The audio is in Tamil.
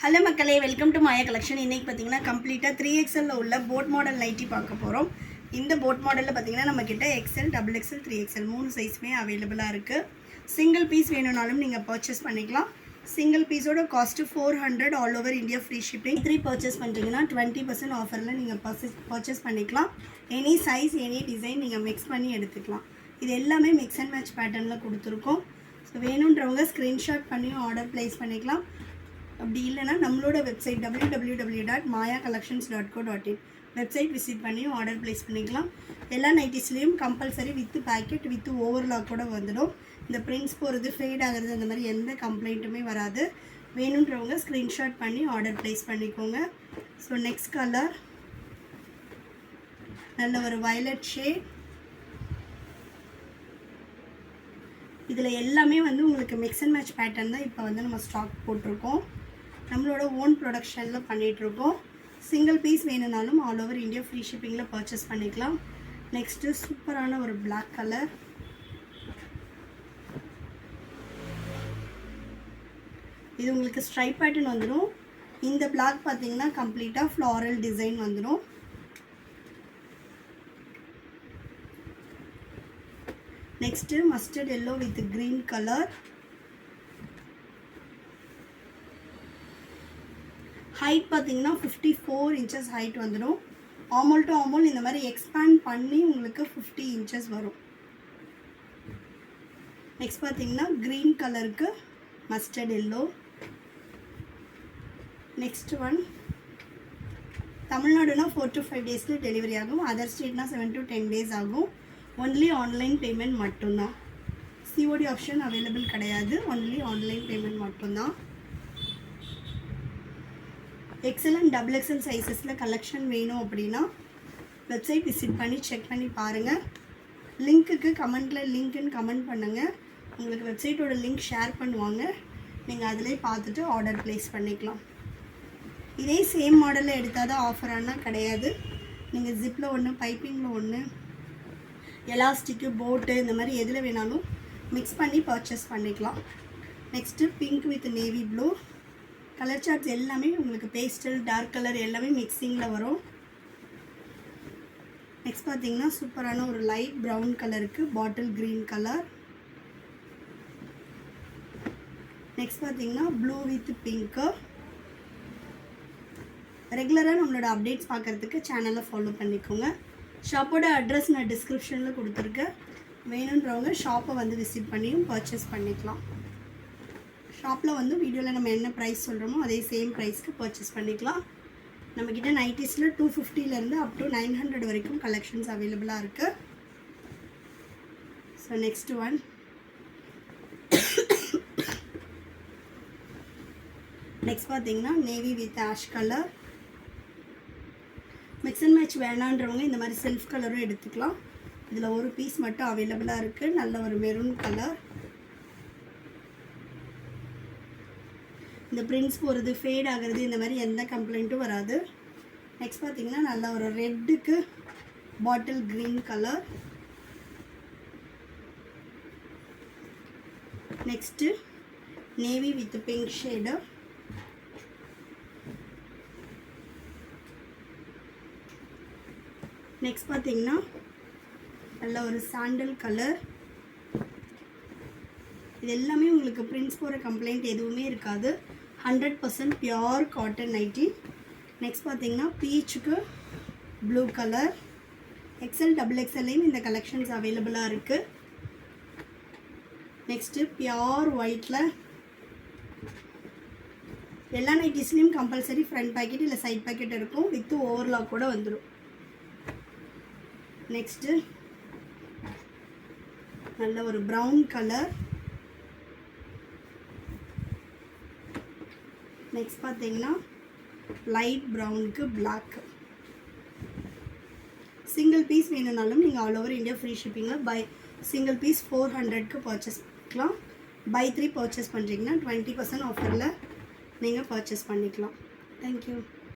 ஹலோ மக்களே, வெல்கம் டு மாயா கலெக்ஷன். இன்றைக்கி பார்த்தீங்கன்னா கம்ப்ளீட்டாக 3XL உள்ள போட் மாடல் நைட்டி பார்க்க போகிறோம். இந்த போட் மாடலில் பார்த்தீங்கன்னா நம்மக்கிட்ட எக்ஸ்எல், XXL, 3XL 3 சைஸுமே அவைலபிளாக இருக்குது. சிங்கிள் பீஸ் வேணும்னாலும் நீங்கள் பர்ச்சேஸ் பண்ணிக்கலாம். சிங்கிள் பீஸோட cost 400, all over India free shipping. 3 purchase பண்ணுறீங்கன்னா 20% ஆஃபரில் நீங்கள் பர்ச்சேஸ் பண்ணிக்கலாம். எனி சைஸ், எனி டிசைன் நீங்கள் மிக்ஸ் பண்ணி எடுத்துக்கலாம். இது எல்லாமே மிக்ஸ் அண்ட் மேட்ச் பேட்டர்னில் கொடுத்துருக்கோம். ஸோ வேணுன்றவங்க ஸ்க்ரீன்ஷாட் பண்ணி ஆர்டர் ப்ளேஸ் பண்ணிக்கலாம். அப்படி இல்லைனா நம்மளோட வெப்சைட் www.mayacollections.co.in வெப்சைட் விசிட் பண்ணி ஆர்டர் ப்ளேஸ் பண்ணிக்கலாம். எல்லா நைட்டிஸ்லேயும் compulsory with packet with overlock கூட வந்துடும். இந்த பிரிண்ட்ஸ் போகிறது, ஃபேட் ஆகிறது, அந்த மாதிரி எந்த கம்ப்ளைண்ட்டுமே வராது. வேணுன்றவங்க ஸ்க்ரீன்ஷாட் பண்ணி ஆர்டர் ப்ளேஸ் பண்ணிக்கோங்க. ஸோ நெக்ஸ்ட் கலர் நல்ல ஒரு வயலட் ஷேட். இதில் எல்லாமே உங்களுக்கு மிக்ஸ் அண்ட் மேட்ச் பேட்டர்ன் தான் இப்போ நம்ம ஸ்டாக் போட்டிருக்கோம். நம்மளோட ஓன் ப்ரொடக்ஷனில் பண்ணிகிட்ருக்கோம். சிங்கிள் பீஸ் வேணும்னாலும் ஆல் ஓவர் இந்தியா ஃப்ரீ ஷிப்பிங்கில் பர்ச்சேஸ் பண்ணிக்கலாம். நெக்ஸ்ட்டு சூப்பரான ஒரு பிளாக் கலர். இது உங்களுக்கு ஸ்ட்ரைப் பேட்டர்ன் வந்துடும். இந்த பிளாக் பார்த்தீங்கன்னா கம்ப்ளீட்டாக ஃப்ளாரல் டிசைன் வந்துடும். Next mustard yellow with green colour. Height பார்த்தீங்கன்னா 54 inches ஹைட் வந்துடும். ஆமோல் டு ஆமோல் இந்த மாதிரி எக்ஸ்பேண்ட் பண்ணி உங்களுக்கு 50 inches வரும். நெக்ஸ்ட் பார்த்தீங்கன்னா க்ரீன் கலருக்கு மஸ்டர்ட் எல்லோ. நெக்ஸ்ட் ஒன் தமிழ்நாடுனா 4 to 5 days டெலிவரி ஆகும். அதர் ஸ்டேட்னா 7 to 10 days ஆகும். ஒன்லி ஆன்லைன் பேமெண்ட் மட்டும்தான். சிஓடி ஆப்ஷன் அவைலபிள் கிடையாது. ஒன்லி ஆன்லைன் பேமெண்ட் மட்டும்தான். எக்ஸ்எல் அண்ட் XXL சைஸஸில் கலெக்ஷன் வேணும் அப்படின்னா வெப்சைட் விசிட் பண்ணி செக் பண்ணி பாருங்கள். லிங்க்குக்கு கமெண்ட்டில் லிங்க்குன்னு கமெண்ட் பண்ணுங்கள். உங்களுக்கு வெப்சைட்டோட லிங்க் ஷேர் பண்ணுவாங்க. நீங்கள் அதிலே பார்த்துட்டு ஆர்டர் ப்ளேஸ் பண்ணிக்கலாம். இதே சேம் மாடலில் எடுத்தால் தான் ஆஃபரானா கிடையாது. நீங்கள் ஜிப்பில் ஒன்று, பைப்பிங்கில் ஒன்று, எலாஸ்டிக்கு, போட்டு இந்த மாதிரி எதில் வேணாலும் மிக்ஸ் பண்ணி பர்ச்சேஸ் பண்ணிக்கலாம். Next pink with navy blue colour charts எல்லாமே உங்களுக்கு பேஸ்டல், டார்க் கலர் எல்லாமே மிக்சிங்கில் வரும். நெக்ஸ்ட் பார்த்தீங்கன்னா சூப்பரான ஒரு லைட் ப்ரௌன் கலருக்கு பாட்டில் க்ரீன் கலர். நெக்ஸ்ட் பார்த்தீங்கன்னா ப்ளூ வித் பிங்க்கு. ரெகுலராக நம்மளோட அப்டேட்ஸ் பார்க்குறதுக்கு சேனலை ஃபாலோ பண்ணிக்கோங்க. ஷாப்போட அட்ரஸ் நான் டிஸ்கிரிப்ஷனில் கொடுத்துருக்கேன். வேணுன்றவங்க ஷாப்பை விசிட் பண்ணியும் பர்ச்சேஸ் பண்ணிக்கலாம். ஷாப்பில் வீடியோவில் நம்ம என்ன ப்ரைஸ் சொல்கிறோமோ அதே சேம் ப்ரைஸ்க்கு பர்ச்சேஸ் பண்ணிக்கலாம். நம்மக்கிட்ட நைட்டிஸில் 250 அப் டு 900 வரைக்கும் கலெக்ஷன்ஸ் அவைலபிளாக இருக்குது. ஸோ நெக்ஸ்ட் ஒன் நெக்ஸ்ட் பார்த்தீங்கன்னா navy with ash colour. Mix and match வேணான்றவங்க இந்த மாதிரி செல்ஃப் கலரும் எடுத்துக்கலாம். இதில் ஒரு பீஸ் மட்டும் அவைலபிளாக இருக்குது. நல்ல ஒரு மெரூன் கலர். இந்த பிரிண்ட்ஸ் போகிறது, ஃபேட் ஆகிறது, இந்த மாதிரி எந்த கம்ப்ளைண்ட்டும் வராது. நெக்ஸ்ட் பார்த்தீங்கன்னா நல்ல ஒரு ரெட்டுக்கு bottle green colour. Next navy with pink shade. Next பார்த்தீங்கன்னா நல்ல ஒரு சாண்டல் கலர். இது எல்லாமே உங்களுக்கு பிரிண்ட்ஸ் போகிற கம்ப்ளைண்ட் எதுவுமே இருக்காது. 100% பியோர் காட்டன் நைட்டி. நெக்ஸ்ட் பார்த்தீங்கன்னா பீச்சுக்கு ப்ளூ கலர். எக்ஸ்எல், XXLலையும் இந்த கலெக்ஷன்ஸ் அவைலபிளாக இருக்குது. நெக்ஸ்ட்டு பியோர் ஒயிட்டில் எல்லா நைட்டிஸ்லேயும் கம்பல்சரி ஃப்ரண்ட் பேக்கெட் இல்லை சைட் பேக்கெட் இருக்கும். வித்து ஓவர்லாக் கூட வந்துடும். நெக்ஸ்ட்டு நல்ல ஒரு ப்ரௌன் கலர். நெக்ஸ்ட் பார்த்தீங்கன்னா லைட் ப்ரௌனுக்கு பிளாக். சிங்கிள் பீஸ் வேணும்னாலும் நீங்கள் ஆல் ஓவர் இந்தியா ஃப்ரீ ஷிப்பிங்கில் பை சிங்கிள் பீஸ் 400க்கு பர்ச்சேஸ் பண்ணிக்கலாம். பை 3 பர்ச்சேஸ் பண்ணுறீங்கன்னா 20% ஆஃபரில் நீங்கள் பர்ச்சேஸ் பண்ணிக்கலாம். தேங்க்யூ.